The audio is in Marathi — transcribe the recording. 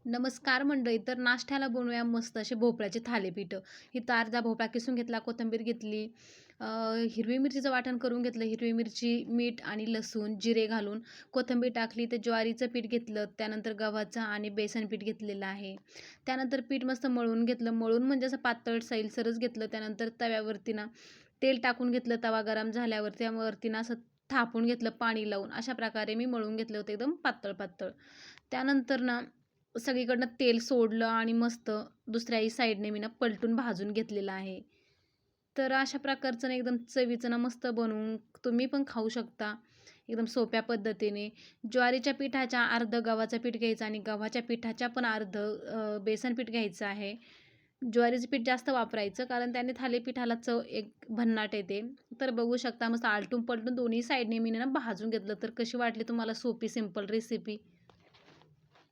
नमस्कार मंडळी. तर नाश्त्याला बनवूया मस्त असे भोपळ्याचे थालीपीठं. इथं अर्धा भोपळा किसून घेतला, कोथिंबीर घेतली, हिरवी मिरचीचं वाटण करून घेतलं. हिरवी मिरची, मीठ आणि लसूण, जिरे घालून कोथिंबीर टाकली. तर ज्वारीचं पीठ घेतलं, त्यानंतर गव्हाचं आणि बेसन पीठ घेतलेलं आहे. त्यानंतर पीठ मस्त मळून घेतलं. मळून म्हणजे असं पातळ सैलसरच घेतलं. त्यानंतर तव्यावरती ना तेल टाकून घेतलं. तवा गरम झाल्यावर त्यावरती ना असं थापून घेतलं पाणी लावून. अशा प्रकारे मी मळून घेतलं होतं एकदम पातळ पातळ. त्यानंतर ना सगळीकडनं तेल सोडलं आणि मस्त दुसऱ्याही साईडने मी ना पलटून भाजून घेतलेलं आहे. तर अशा प्रकारचं ना एकदम चवीचं ना मस्त बनवून तुम्ही पण खाऊ शकता एकदम सोप्या पद्धतीने. ज्वारीच्या पिठाच्या अर्धं गव्हाचं पीठ घ्यायचं आणि गव्हाच्या पिठाच्या पण अर्धं बेसन पीठ घ्यायचं आहे. ज्वारीचं पीठ जास्त वापरायचं कारण त्याने थालीपीठाला चव एक भन्नाट येते. तर बघू शकता मस्त आलटून पलटून दोन्ही साईडने मी ना भाजून घेतलं. तर कशी वाटली तुम्हाला सोपी सिंपल रेसिपी?